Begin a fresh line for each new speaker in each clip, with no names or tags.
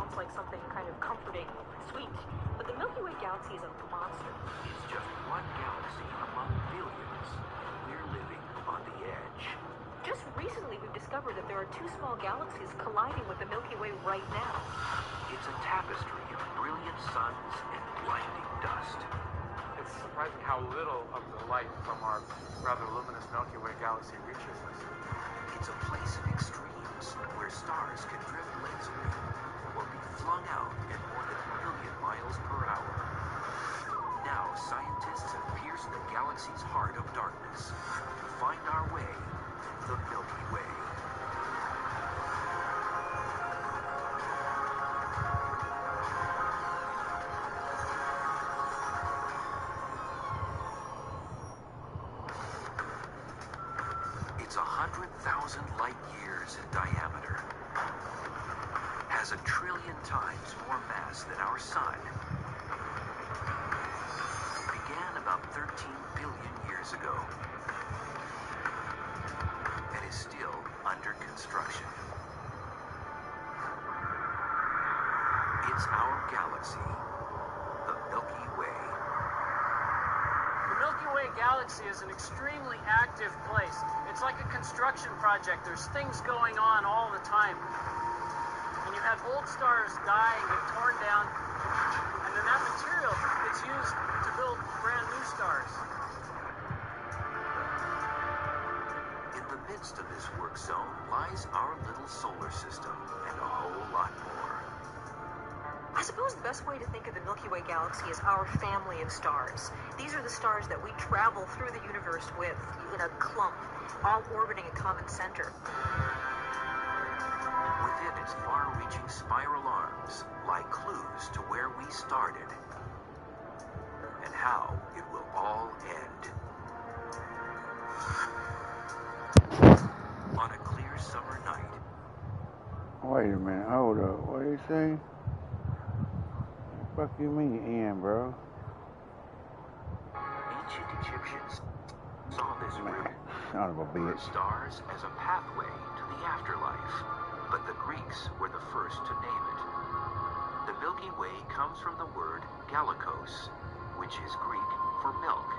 sounds like something kind of comforting, sweet, but the Milky Way galaxy is a monster.
It's just one galaxy among billions. We're living on the edge.
Just recently, we've discovered that there are two small galaxies colliding with the Milky Way right now.
It's a tapestry of brilliant suns and blinding dust.
It's surprising how little of the light from our rather luminous Milky Way galaxy reaches us.
It's a place of extremes where stars can drift lazily or be flung out at more than 1 million miles per hour. Now, scientists have pierced the galaxy's heart of darkness to find our way, the Milky Way. It's 100,000 light years in diameter, has 1 trillion times more mass than our sun, began about 13 billion years ago, and is still under construction. It's our galaxy, the Milky Way.
The Milky Way galaxy is an extremely active place. It's like a construction project. There's things going on all the time. And you have old stars die and get torn down, and then that material gets used to build brand new stars.
In the midst of this work zone lies our little solar system and a whole lot more.
I suppose the best way to think of the Milky Way galaxy is our family of stars. These are the stars that we travel through the universe with in a clump, all orbiting a common center.
Within its far-reaching spiral arms lie clues to where we started and how it will all end. On a clear summer night.
Wait a minute, hold up. What do you say? What the fuck you mean, Ian, bro?
Ancient Egyptians saw this route
Son of a
through
bitch.
stars as a pathway to the afterlife, but the Greeks were the first to name it. The Milky Way comes from the word galakos, which is Greek for milk.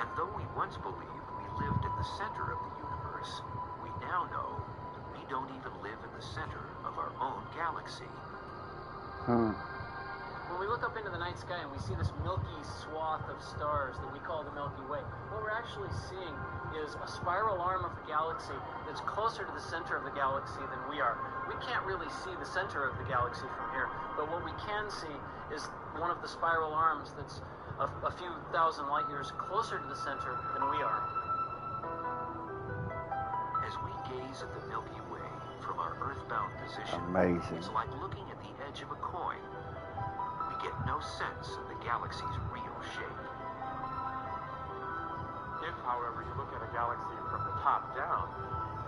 And though we once believed we lived in the center of the universe, we now know we don't even live in the center of our own galaxy.
When we look up into the night sky and we see this milky swath of stars that we call the Milky Way, what we're actually seeing is a spiral arm of the galaxy that's closer to the center of the galaxy than we are. We can't really see the center of the galaxy from here, but what we can see is one of the spiral arms that's a few thousand light years closer to the center than we are.
As we gaze at the Milky Way from our earthbound position,
Amazing.
it's like looking at the edge of a coin. We get no sense of the galaxy's real shape.
If, however, you look at a galaxy from the top down,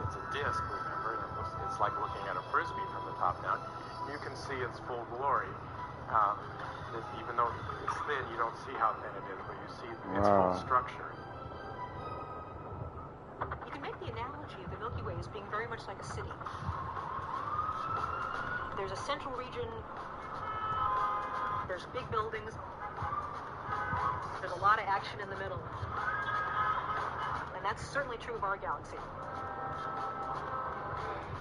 it's a disk, remember, and it's like looking at a frisbee from the top down. You can see its full glory. Even though it's thin, you don't see how thin it is, but you see its full structure.
You can make the analogy of the Milky Way as being very much like a city. There's a central region, there's big buildings, there's a lot of action in the middle. And that's certainly true of our galaxy.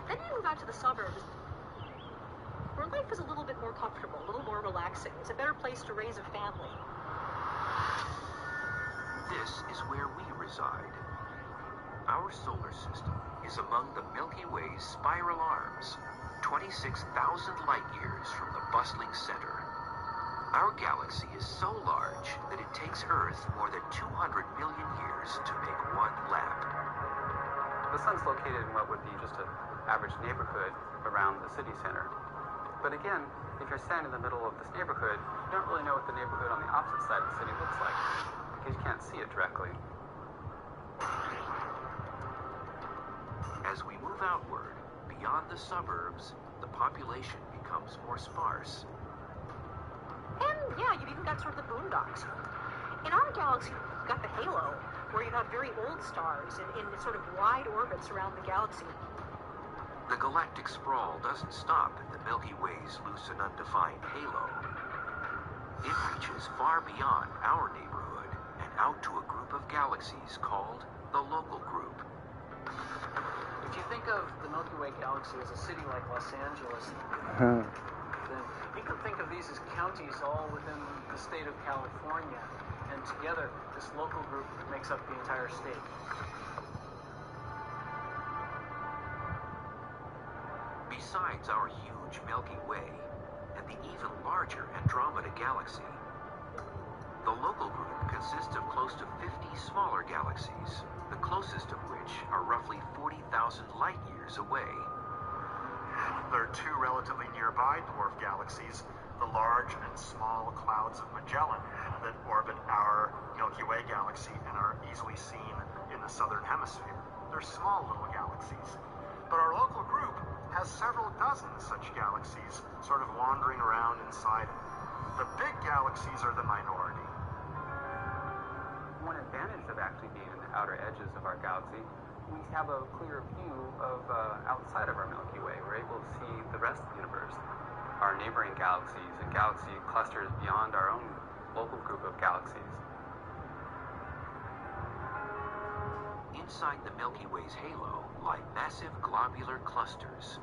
Then you move out to the suburbs, where life is a little bit more comfortable, a little more relaxing. It's a better place to raise a family.
This is where we reside. Our solar system is among the Milky Way's spiral arms, 26,000 light years from the bustling center. Our galaxy is so large that it takes Earth more than 200 million years to make one lap.
The sun's located in what would be just an average neighborhood around the city center. But again, if you're standing in the middle of this neighborhood, you don't really know what the neighborhood on the opposite side of the city looks like, because you can't see it directly.
As we move outward, beyond the suburbs, the population becomes more sparse.
And yeah, you've even got sort of the boondocks. In our galaxy, you've got the halo, where you have very old stars in sort of wide orbits around the galaxy.
The galactic sprawl doesn't stop at the Milky Way's loose and undefined halo. It reaches far beyond our neighborhood and out to a group of galaxies called the local group.
If you think of the Milky Way galaxy as a city like Los Angeles, then you can think of these as counties all within the state of California, and together this local group makes up the entire state.
Besides our huge Milky Way and the even larger Andromeda galaxy, the local group consists of close to 50 smaller galaxies, the closest of which are roughly 40,000 light years away.
There are two relatively nearby dwarf galaxies, the large and small clouds of Magellan that orbit our Milky Way galaxy and are easily seen in the southern hemisphere. They're small little galaxies. But our local group has several dozen such galaxies sort of wandering around inside it. The big galaxies are the minority.
One advantage of actually being in the outer edges of our galaxy, we have a clear view of outside of our Milky Way. We're able to see the rest of the universe, our neighboring galaxies and galaxy clusters beyond our own local group of galaxies.
Inside the Milky Way's halo lie massive globular clusters.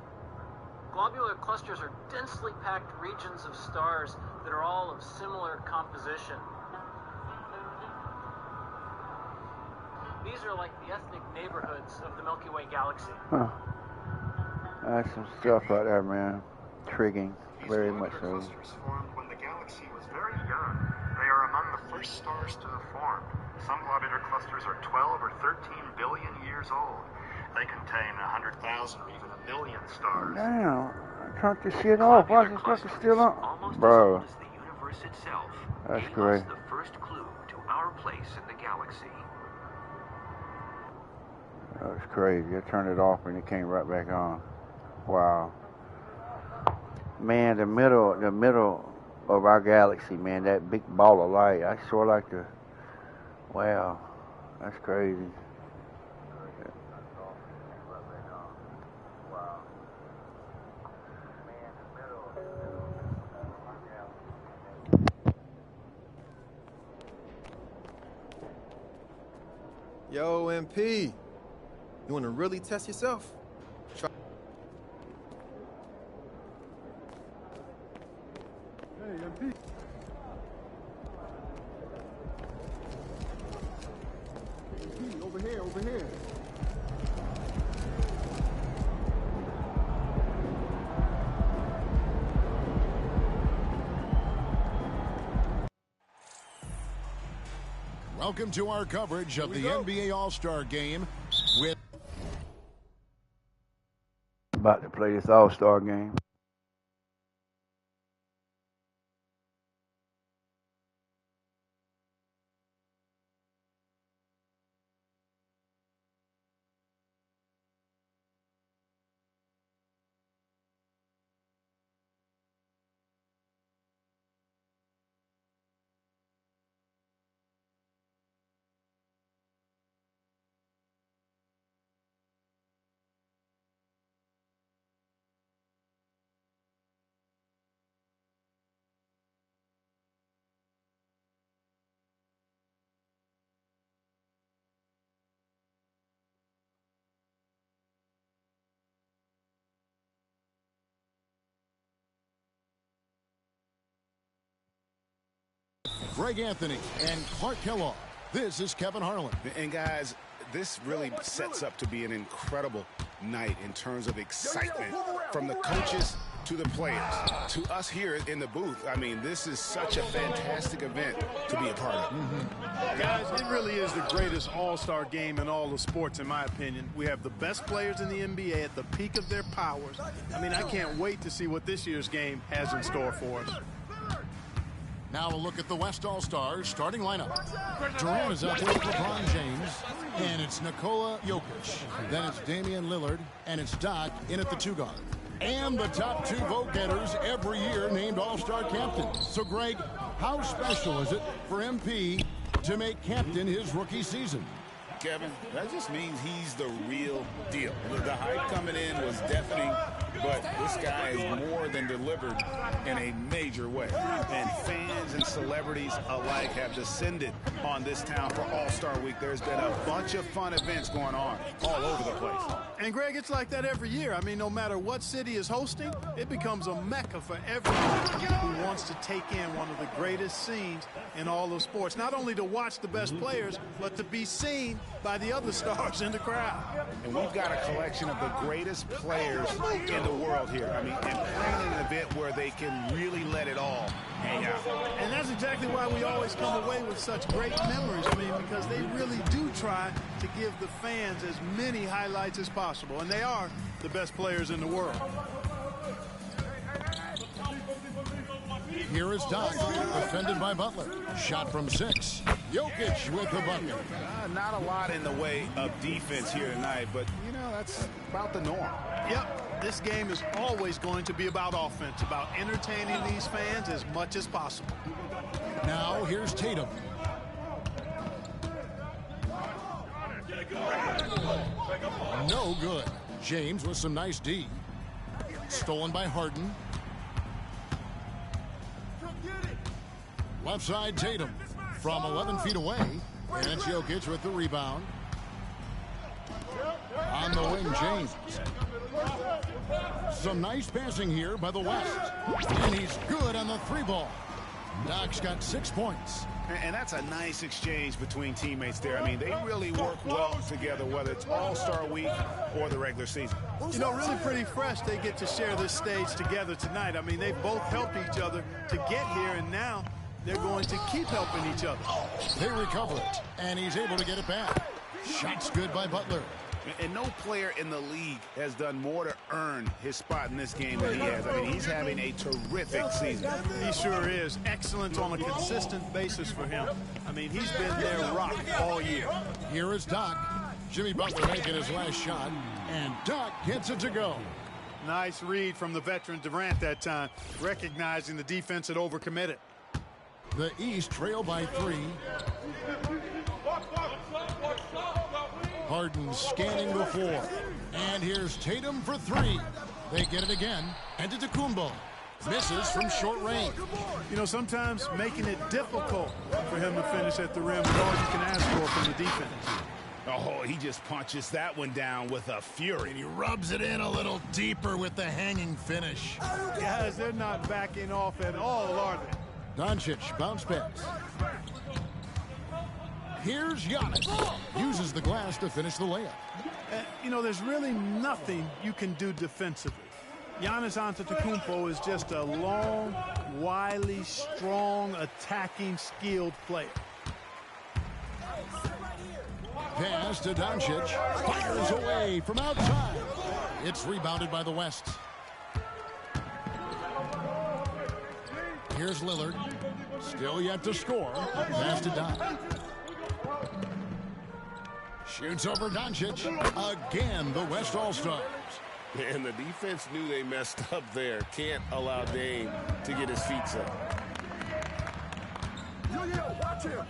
Globular clusters are densely packed regions of stars that are all of similar composition. These are like the ethnic neighborhoods of the Milky Way galaxy.
Huh. That's some stuff out there, man. Intriguing. Very much so.
These clusters formed when the galaxy was very young. They are among the first stars to have formed. Some globular clusters are 12 or 13 billion years old. They contain 100,000 or even a million stars.
Damn, I turned this shit off. Why is this fucking still on?
Almost
Bro.
as old as the universe itself.
That's
gave
great.
us the first clue to our place in the galaxy.
That was crazy. I turned it off and it came right back on. Wow. Man, the middle of our galaxy, man, that big ball of light, I sort of like to, wow, that's crazy.
Yo, MP, you want to really test yourself? Try.
Hey, MP. MP, over here, over here.
Welcome to our coverage of the NBA All-Star Game with...
About to play this All-Star game.
Greg Anthony and Clark Kellogg. This is Kevin Harlan.
And guys, this really sets up to be an incredible night in terms of excitement from the coaches to the players to us here in the booth. I mean, this is such a fantastic event to be a part of.
Guys, it really is the greatest all-star game in all of sports, in my opinion. We have the best players in the NBA at the peak of their powers. I mean, I can't wait to see what this year's game has in store for us.
Now a look at the West All-Stars starting lineup. Durant is out there with LeBron James, and it's Nikola Jokic. Then it's Damian Lillard, and it's Doc in at the two-guard. And the top two vote-getters every year named All-Star captains. So, Greg, how special is it for MP to make captain his rookie season?
Kevin, that just means he's the real deal. The hype coming in was deafening, but this guy is more than delivered in a major way.
And fans and celebrities alike have descended on this town for All-Star Week. There's been a bunch of fun events going on all over the place. And, Greg, it's like that every year. I mean, no matter what city is hosting, it becomes a mecca for everyone who wants to take in one of the greatest scenes in all of sports. Not only to watch the best players, but to be seen by the other stars in the crowd.
And we've got a collection of the greatest players in the world here. I mean, and playing in an event where they can really let it all hang out.
And that's exactly why we always come away with such great memories. I mean, because they really do try to give the fans as many highlights as possible. And they are the best players in the world.
Here is Doc, defended by Butler. Shot from 6. Jokic with the bucket.
Not a lot in the way of defense here tonight, but, you know, that's about the norm.
Yep, this game is always going to be about offense, about entertaining these fans as much as possible.
Now here's Tatum. No good. James with some nice D. Stolen by Harden. Left side Tatum from 11 feet away. And it's Jokic with the rebound. On the wing, James. Some nice passing here by the West. And he's good on the 3-ball. Doc's got 6 points.
And that's a nice exchange between teammates there. I mean, they really work well together, whether it's All-Star Week or the regular season.
You know, really pretty fresh they get to share this stage together tonight. I mean, they both helped each other to get here, and now they're going to keep helping each other.
They recover it, and he's able to get it back. Shot's good by Butler.
And no player in the league has done more to earn his spot in this game than he has. I mean, he's having a terrific season.
He sure is. Excellent on a consistent basis for him. I mean, he's been their rock all year.
Here is Doc. Jimmy Butler making his last shot, and Doc gets it to go.
Nice read from the veteran Durant that time, recognizing the defense had overcommitted.
The East trail by 3. Harden scanning the floor. And here's Tatum for 3. They get it again. And to Antetokounmpo. Misses from short range.
You know, sometimes making it difficult for him to finish at the rim is all you can ask for from the defense.
Oh, he just punches that one down with a fury.
And he rubs it in a little deeper with the hanging finish.
Guys, they're not backing off at all, are they?
Doncic, bounce pass. Here's Giannis. Uses the glass to finish the layup.
You know, there's really nothing you can do defensively. Giannis Antetokounmpo is just a long, wily, strong, attacking, skilled player.
Pass to Doncic. Fires away from outside. It's rebounded by the West. Here's Lillard. Still yet to score. Pass to Doc. Shoots over Doncic. Again, the West All-Stars.
And the defense knew they messed up there. Can't allow Dame to get his feet set.
Watch him.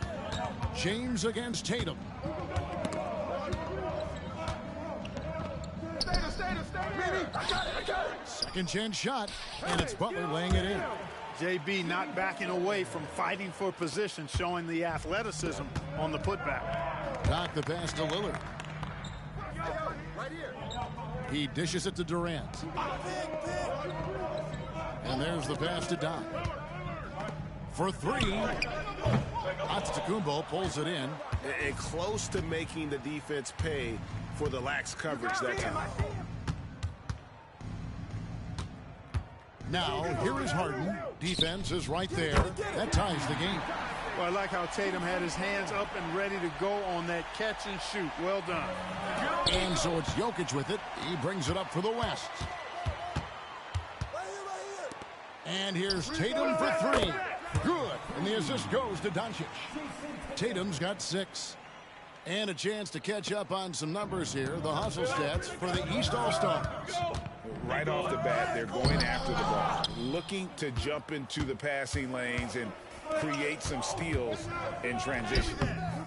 James against Tatum. Second chance shot, and it's Butler laying it in.
JB not backing away from fighting for position, showing the athleticism on the putback.
Doc the pass to Lillard. He dishes it to Durant. And there's the pass to Doc. For 3. Antetokounmpo pulls it in.
And close to making the defense pay for the lax coverage that time.
Now, here is Harden. Defense is right there. That ties the game.
Well, I like how Tatum had his hands up and ready to go on that catch and shoot. Well done.
And so it's Jokic with it. He brings it up for the West. And here's Tatum for 3. Good. And the assist goes to Doncic. Tatum's got 6. And a chance to catch up on some numbers here. The hustle stats for the East All-Stars.
Right off the bat, they're going after the ball, looking to jump into the passing lanes and create some steals in transition.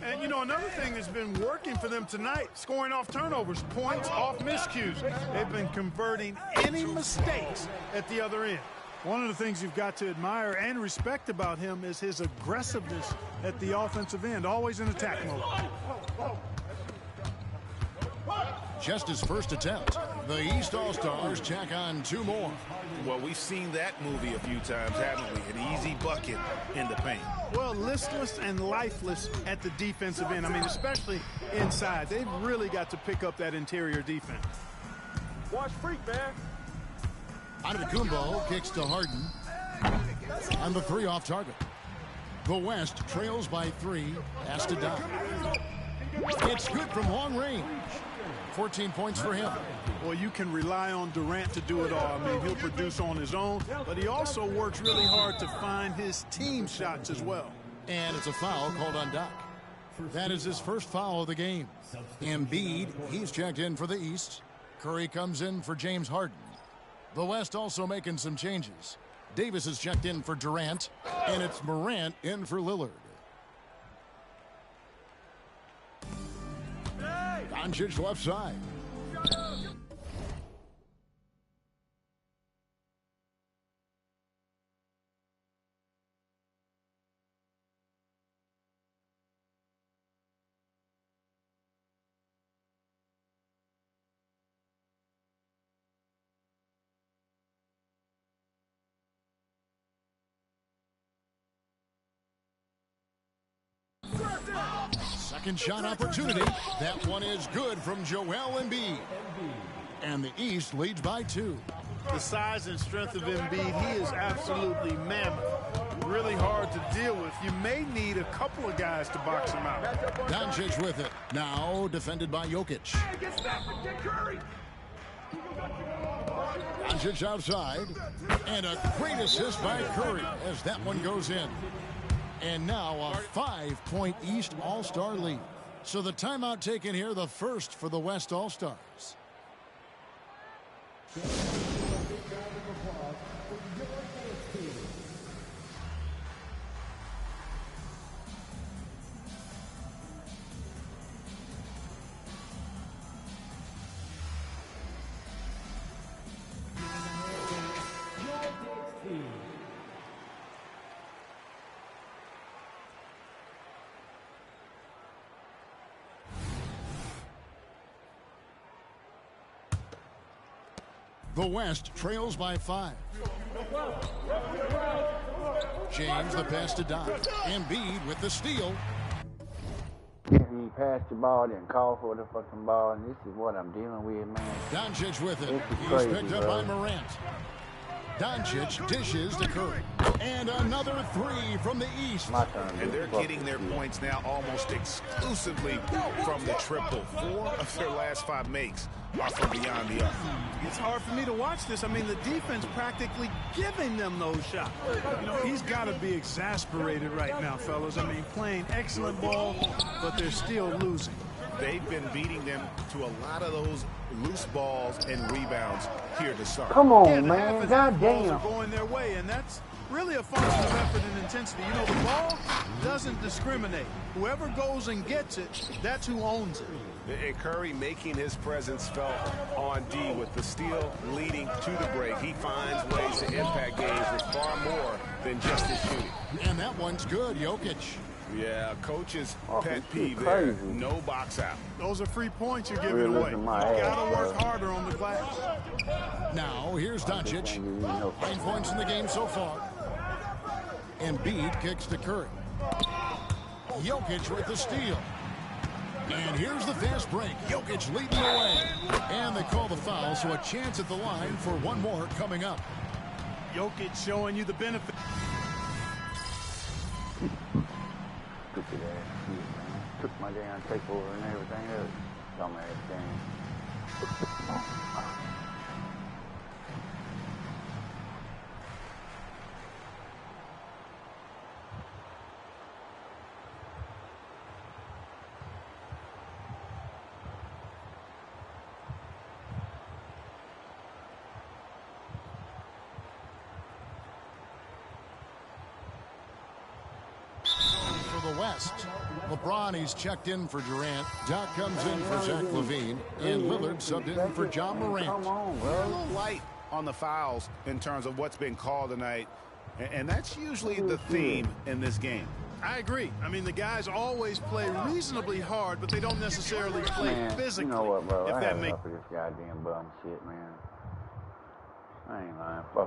And, you know, know, another thing that's been working for them tonight, scoring off turnovers, points off miscues. They've been converting any mistakes at the other end. One of the things you've got to admire and respect about him is his aggressiveness at the offensive end, always in attack mode.
Just his first attempt. The East All-Stars check on 2 more.
Well, we've seen that movie a few times, haven't we? An easy bucket in the paint.
Well, listless and lifeless at the defensive end. I mean, especially inside. They've really got to pick up that interior defense.
Watch freak, man.
Antetokounmpo kicks to Harden. And the 3 off target. The West trails by 3. Has to Doc. It's good from long range. 14 points for him.
Well, you can rely on Durant to do it all. I mean, he'll produce on his own, but he also works really hard to find his team shots as well.
And it's a foul called on Doc. That is his first foul of the game. Embiid, he's checked in for the East. Curry comes in for James Harden. The West also making some changes. Davis is checked in for Durant, and it's Morant in for Lillard. Doncic left side. Second shot opportunity. That one is good from Joel Embiid. And the East leads by 2.
The size and strength of Embiid, he is absolutely mammoth. Really hard to deal with. You may need a couple of guys to box him out.
Doncic with it. Now defended by Jokic. Doncic outside. And a great assist by Curry as that one goes in. And now a 5-point East All-Star lead. So the timeout taken here, the first for the West All-Stars. The West trails by 5. James the pass to Doc. Embiid with the steal.
He passed the ball, then call for the fucking ball, and this is what I'm dealing with, man.
Doncic with it. He's
crazy,
picked up by Morant. Doncic dishes to Curry. And another 3 from the East.
And they're getting their points now almost exclusively from the triple. 4 of their last 5 makes are from beyond the arc.
It's hard for me to watch this. I mean, the defense practically giving them those shots. You know, he's got to be exasperated right now, fellas. I mean, playing excellent ball, but they're still losing.
They've been beating them to a lot of those loose balls and rebounds here to start.
Come on,
Yeah,
man. God
balls
damn.
are going their way, and that's really a function of effort and intensity. You know, the ball doesn't discriminate. Whoever goes and gets it, that's who owns it.
And Curry making his presence felt on D with the steal leading to the break. He finds ways to impact games with far more than just his shooting.
And that one's good, Jokic.
Yeah, coach's pet peeve there. No box out.
Those are free points you're giving away. You got to work harder on the glass.
Now, here's Doncic. 9 points in the game so far. Embiid kicks to Curry. Jokic with the steal. And here's the fast break. Jokic leading the way. And they call the foul, so a chance at the line for one more coming up.
Jokic showing you the benefit.
Stupid ass shit, man. Took my damn takeover and everything else. Dumbass game.
For the West, LeBron, he's checked in for Durant. Doc comes in for Zach LaVine. And Lillard subbed in for John Morant.
Come on,
A
bro.
little light on the fouls in terms of what's been called tonight. And that's usually the theme in this game.
I agree. I mean, the guys always play reasonably hard, but they don't necessarily play
Man,
physically.
you know what, bro?
If
I
that
had
makes
enough of this goddamn bum shit, man. I ain't lying. Fuck